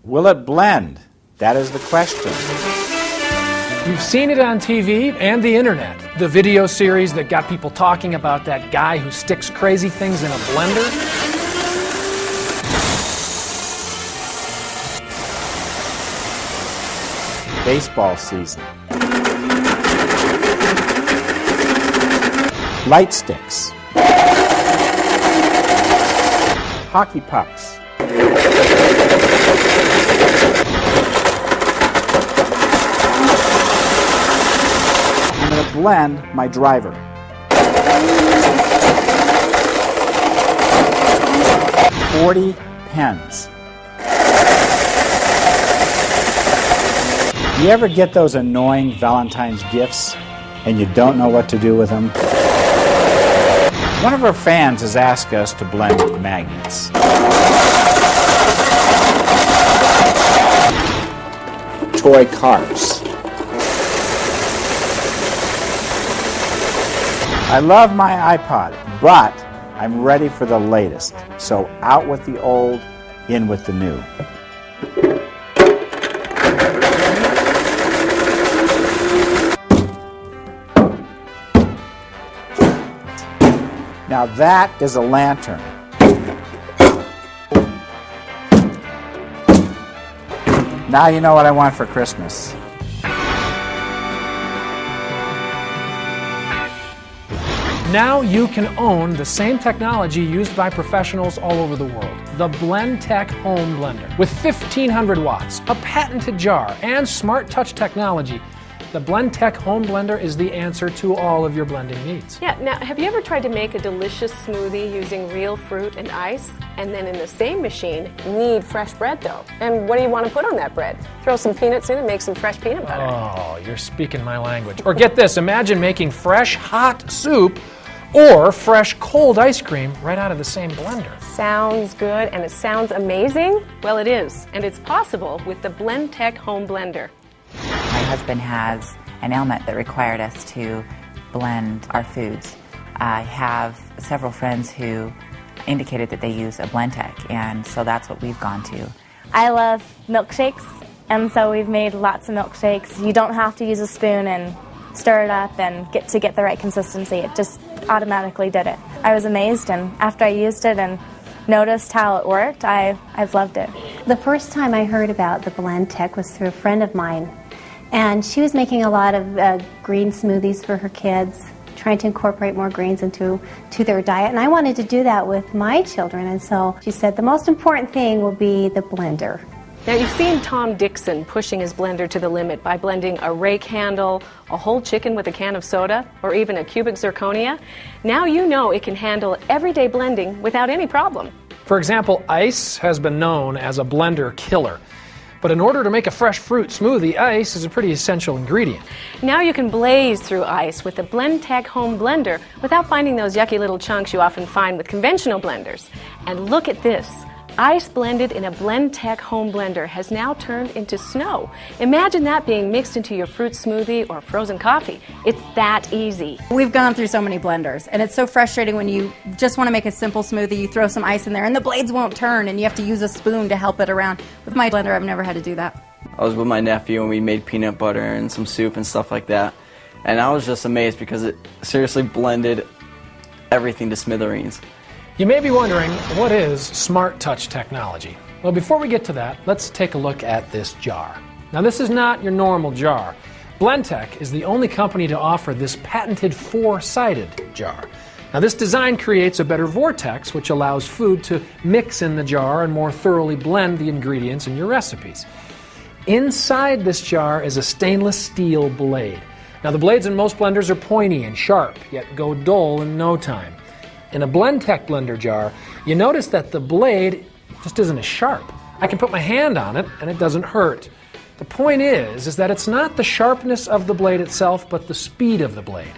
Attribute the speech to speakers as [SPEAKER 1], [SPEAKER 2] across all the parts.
[SPEAKER 1] Will it blend? That is the question.
[SPEAKER 2] You've seen it on TV and the internet. The video series that got people talking about that guy who sticks crazy things in a blender.
[SPEAKER 1] Baseball season. Light sticks. Hockey pucks. I'm going to blend my driver. $40 pens. You ever get those annoying Valentine's gifts and you don't know what to do with them? One of our fans has asked us to blend magnets. Toy cars. I love my iPod, but I'm ready for the latest. So out with the old, in with the new. Now that is a lantern. Now you know what I want for Christmas.
[SPEAKER 2] Now you can own the same technology used by professionals all over the world. The Blendtec home blender. With 1,500 watts, a patented jar, and smart touch technology, the Blendtec home blender is the answer to all of your blending needs.
[SPEAKER 3] Yeah, now have you ever tried to make a delicious smoothie using real fruit and ice? And then in the same machine, knead fresh bread dough. And what do you want to put on that bread? Throw some peanuts in and make some fresh peanut butter.
[SPEAKER 2] Oh, you're speaking my language. Or get this, imagine making fresh hot soup or fresh cold ice cream right out of the same blender.
[SPEAKER 3] Sounds good, and it sounds amazing? Well, it is, and it's possible with the Blendtec home blender.
[SPEAKER 4] My husband has an ailment that required us to blend our foods. I have several friends who indicated that they use a Blendtec, and so that's what we've gone to.
[SPEAKER 5] I love milkshakes, and so we've made lots of milkshakes. You don't have to use a spoon and stir it up and get the right consistency. It just automatically did it. I was amazed, and after I used it and noticed how it worked, I've loved it.
[SPEAKER 6] The first time I heard about the Blendtec was through a friend of mine, and she was making a lot of green smoothies for her kids, trying to incorporate more greens into their diet, and I wanted to do that with my children, and so she said the most important thing will be the blender.
[SPEAKER 3] Now you've seen Tom Dixon pushing his blender to the limit by blending a rake handle, a whole chicken with a can of soda, or even a cubic zirconia. Now you know it can handle everyday blending without any problem.
[SPEAKER 2] For example, ice has been known as a blender killer. But in order to make a fresh fruit smoothie, ice is a pretty essential ingredient.
[SPEAKER 3] Now you can blaze through ice with the Blendtec home blender without finding those yucky little chunks you often find with conventional blenders. And look at this. Ice blended in a Blendtec home blender has now turned into snow. Imagine that being mixed into your fruit smoothie or frozen coffee. It's that easy.
[SPEAKER 7] We've gone through so many blenders, and it's so frustrating when you just want to make a simple smoothie, you throw some ice in there, and the blades won't turn, and you have to use a spoon to help it around. With my blender, I've never had to do that.
[SPEAKER 8] I was with my nephew, and we made peanut butter and some soup and stuff like that, and I was just amazed because it seriously blended everything to smithereens.
[SPEAKER 2] You may be wondering, what is smart touch technology? Well, before we get to that, let's take a look at this jar. Now, this is not your normal jar. Blendtec is the only company to offer this patented four-sided jar. Now, this design creates a better vortex, which allows food to mix in the jar and more thoroughly blend the ingredients in your recipes. Inside this jar is a stainless steel blade. Now, the blades in most blenders are pointy and sharp, yet go dull in no time. In a Blendtec blender jar, you notice that the blade just isn't as sharp. I can put my hand on it and it doesn't hurt. The point is that it's not the sharpness of the blade itself, but the speed of the blade.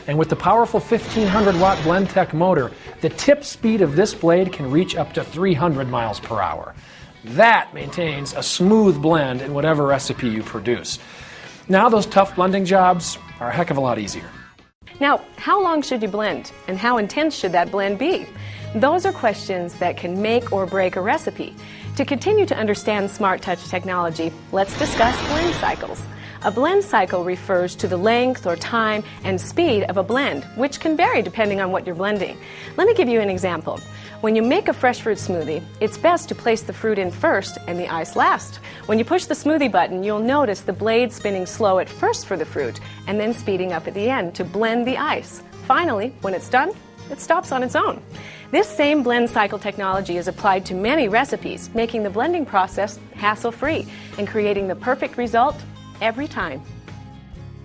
[SPEAKER 2] And with the powerful 1,500 watt Blendtec motor, the tip speed of this blade can reach up to 300 miles per hour. That maintains a smooth blend in whatever recipe you produce. Now those tough blending jobs are a heck of a lot easier.
[SPEAKER 3] Now, how long should you blend, and how intense should that blend be? Those are questions that can make or break a recipe. To continue to understand Smart Touch technology, let's discuss blend cycles. A blend cycle refers to the length or time and speed of a blend, which can vary depending on what you're blending. Let me give you an example. When you make a fresh fruit smoothie, it's best to place the fruit in first and the ice last. When you push the smoothie button, you'll notice the blade spinning slow at first for the fruit and then speeding up at the end to blend the ice. Finally, when it's done, it stops on its own. This same blend cycle technology is applied to many recipes, making the blending process hassle-free and creating the perfect result every time.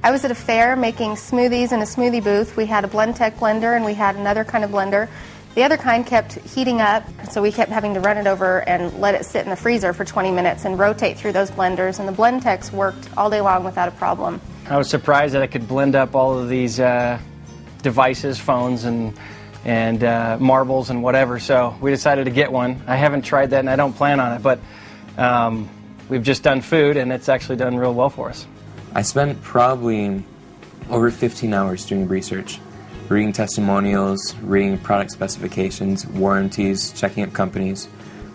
[SPEAKER 9] I was at a fair making smoothies in a smoothie booth. We had a Blendtec blender and we had another kind of blender. The other kind kept heating up, so we kept having to run it over and let it sit in the freezer for 20 minutes and rotate through those blenders, and the Blendtecs worked all day long without a problem.
[SPEAKER 10] I was surprised that I could blend up all of these devices, phones and marbles and whatever, so we decided to get one. I haven't tried that and I don't plan on it, but we've just done food and it's actually done real well for us.
[SPEAKER 11] I spent probably over 15 hours doing research, reading testimonials, reading product specifications, warranties, checking up companies,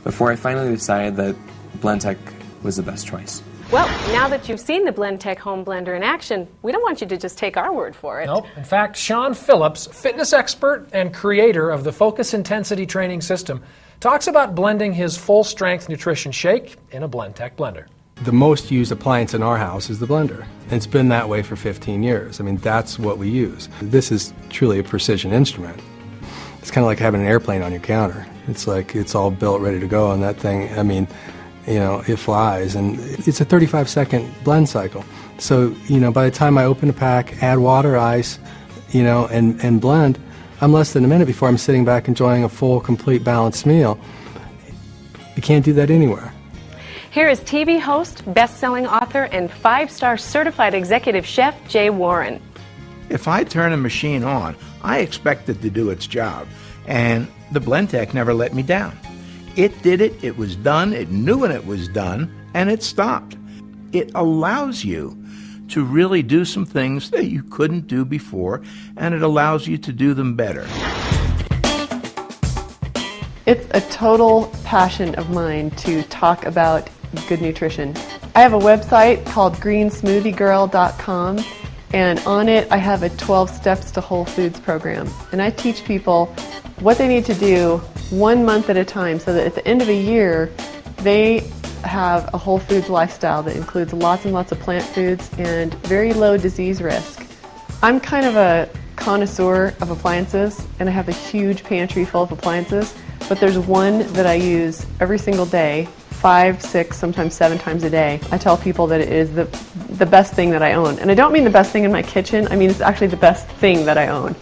[SPEAKER 11] before I finally decided that Blendtec was the best choice.
[SPEAKER 3] Well, now that you've seen the Blendtec home blender in action, we don't want you to just take our word for it.
[SPEAKER 2] Nope. In fact, Sean Phillips, fitness expert and creator of the Focus Intensity Training System, talks about blending his full-strength nutrition shake in a Blendtec blender.
[SPEAKER 12] The most used appliance in our house is the blender. It's been that way for 15 years. I mean, that's what we use. This is truly a precision instrument. It's kind of like having an airplane on your counter. It's like it's all built, ready to go, and that thing, I mean, you know, it flies. And it's a 35-second blend cycle. So, you know, by the time I open a pack, add water, ice, you know, and blend, I'm less than a minute before I'm sitting back enjoying a full, complete, balanced meal. You can't do that anywhere.
[SPEAKER 3] Here is TV host, best-selling author, and 5-star certified executive chef Jay Warren.
[SPEAKER 13] If I turn a machine on, I expect it to do its job, and the Blendtec never let me down. It did it, it was done, it knew when it was done, and it stopped. It allows you to really do some things that you couldn't do before, and it allows you to do them better.
[SPEAKER 14] It's a total passion of mine to talk about good nutrition. I have a website called greensmoothiegirl.com, and on it I have a 12 Steps to Whole Foods program. And I teach people what they need to do 1 month at a time so that at the end of a year they have a whole foods lifestyle that includes lots and lots of plant foods and very low disease risk. I'm kind of a connoisseur of appliances, and I have a huge pantry full of appliances, but there's one that I use every single day, 5, 6, sometimes 7 times a day. I tell people that it is the best thing that I own. And I don't mean the best thing in my kitchen, I mean it's actually the best thing that I own.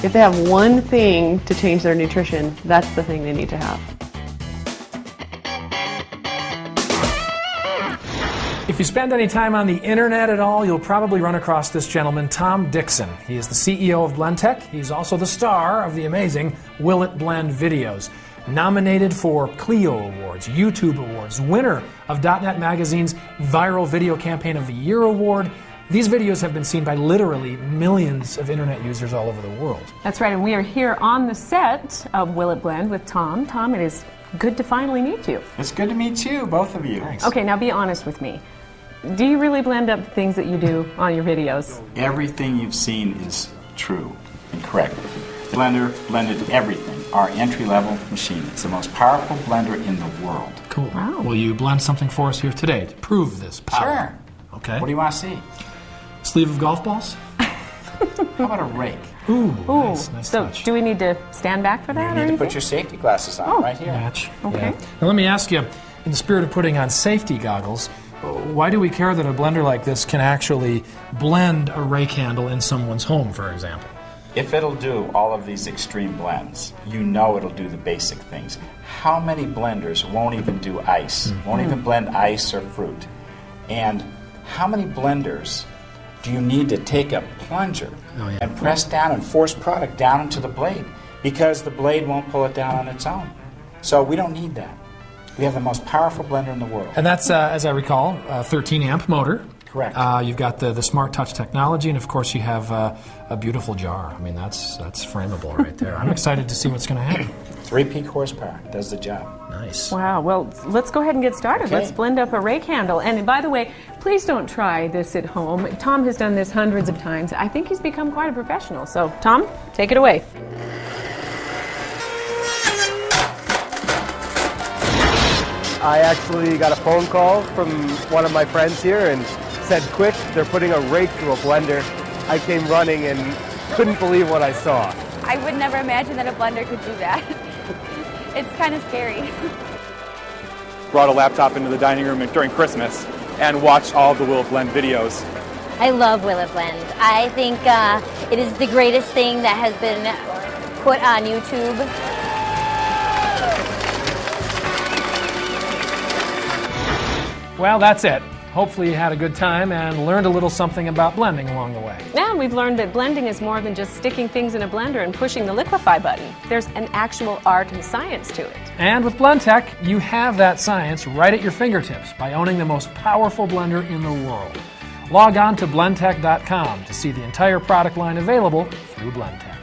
[SPEAKER 14] If they have one thing to change their nutrition, that's the thing they need to have.
[SPEAKER 2] If you spend any time on the internet at all, you'll probably run across this gentleman, Tom Dixon. He is the CEO of Blendtec. He's also the star of the amazing Will It Blend videos. Nominated for Clio Awards, YouTube Awards, winner of .NET Magazine's Viral Video Campaign of the Year Award. These videos have been seen by literally millions of internet users all over the world.
[SPEAKER 3] That's right, and we are here on the set of Will It Blend with Tom. Tom, it is good to finally meet you.
[SPEAKER 1] It's good to meet you, both of you.
[SPEAKER 2] Thanks.
[SPEAKER 3] Okay, now be honest with me. Do you really blend up the things that you do on your videos?
[SPEAKER 1] Everything you've seen is true and correct. The blender blended everything. Our entry-level machine. It's the most powerful blender in the world.
[SPEAKER 2] Cool.
[SPEAKER 3] Wow.
[SPEAKER 2] Will you blend something for us here today to prove this power?
[SPEAKER 1] Sure.
[SPEAKER 2] Okay.
[SPEAKER 1] What do you want to see?
[SPEAKER 2] Sleeve of golf balls?
[SPEAKER 1] How about a rake?
[SPEAKER 2] Ooh,
[SPEAKER 3] Ooh.
[SPEAKER 2] nice
[SPEAKER 3] So
[SPEAKER 2] touch.
[SPEAKER 3] do we need to stand back for that?
[SPEAKER 1] You
[SPEAKER 3] or
[SPEAKER 1] need to
[SPEAKER 3] anything?
[SPEAKER 1] put your safety glasses on right here.
[SPEAKER 2] Match.
[SPEAKER 3] Okay.
[SPEAKER 2] Yeah. Now let me ask you, in the spirit of putting on safety goggles, why do we care that a blender like this can actually blend a rake handle in someone's home, for example?
[SPEAKER 1] If it'll do all of these extreme blends, you know it'll do the basic things. How many blenders won't even do ice, won't even blend ice or fruit? And how many blenders do you need to take a plunger and press down and force product down into the blade? Because the blade won't pull it down on its own. So we don't need that. We have the most powerful blender in the world.
[SPEAKER 2] And that's, as I recall, a 13-amp motor.
[SPEAKER 1] Correct.
[SPEAKER 2] You've got the Smart Touch technology, and of course you have a beautiful jar. I mean, that's frameable right there. I'm excited to see what's going to happen.
[SPEAKER 1] 3 peak horsepower does the job. Nice.
[SPEAKER 3] Wow, well, let's go ahead and get started.
[SPEAKER 1] Okay.
[SPEAKER 3] Let's blend up a rake handle. And by the way, please don't try this at home. Tom has done this hundreds of times. I think he's become quite a professional. So, Tom, take it away.
[SPEAKER 15] I actually got a phone call from one of my friends here and said, quick, they're putting a rake through a blender. I came running and couldn't believe what I saw.
[SPEAKER 16] I would never imagine that a blender could do that. It's kind of scary.
[SPEAKER 17] Brought a laptop into the dining room during Christmas and watched all of the Will It Blend videos.
[SPEAKER 18] I love Will It Blend. I think it is the greatest thing that has been put on YouTube.
[SPEAKER 2] Well, that's it. Hopefully you had a good time and learned a little something about blending along the way.
[SPEAKER 3] Now we've learned that blending is more than just sticking things in a blender and pushing the liquefy button. There's an actual art and science to it.
[SPEAKER 2] And with Blendtec, you have that science right at your fingertips by owning the most powerful blender in the world. Log on to blendtec.com to see the entire product line available through Blendtec.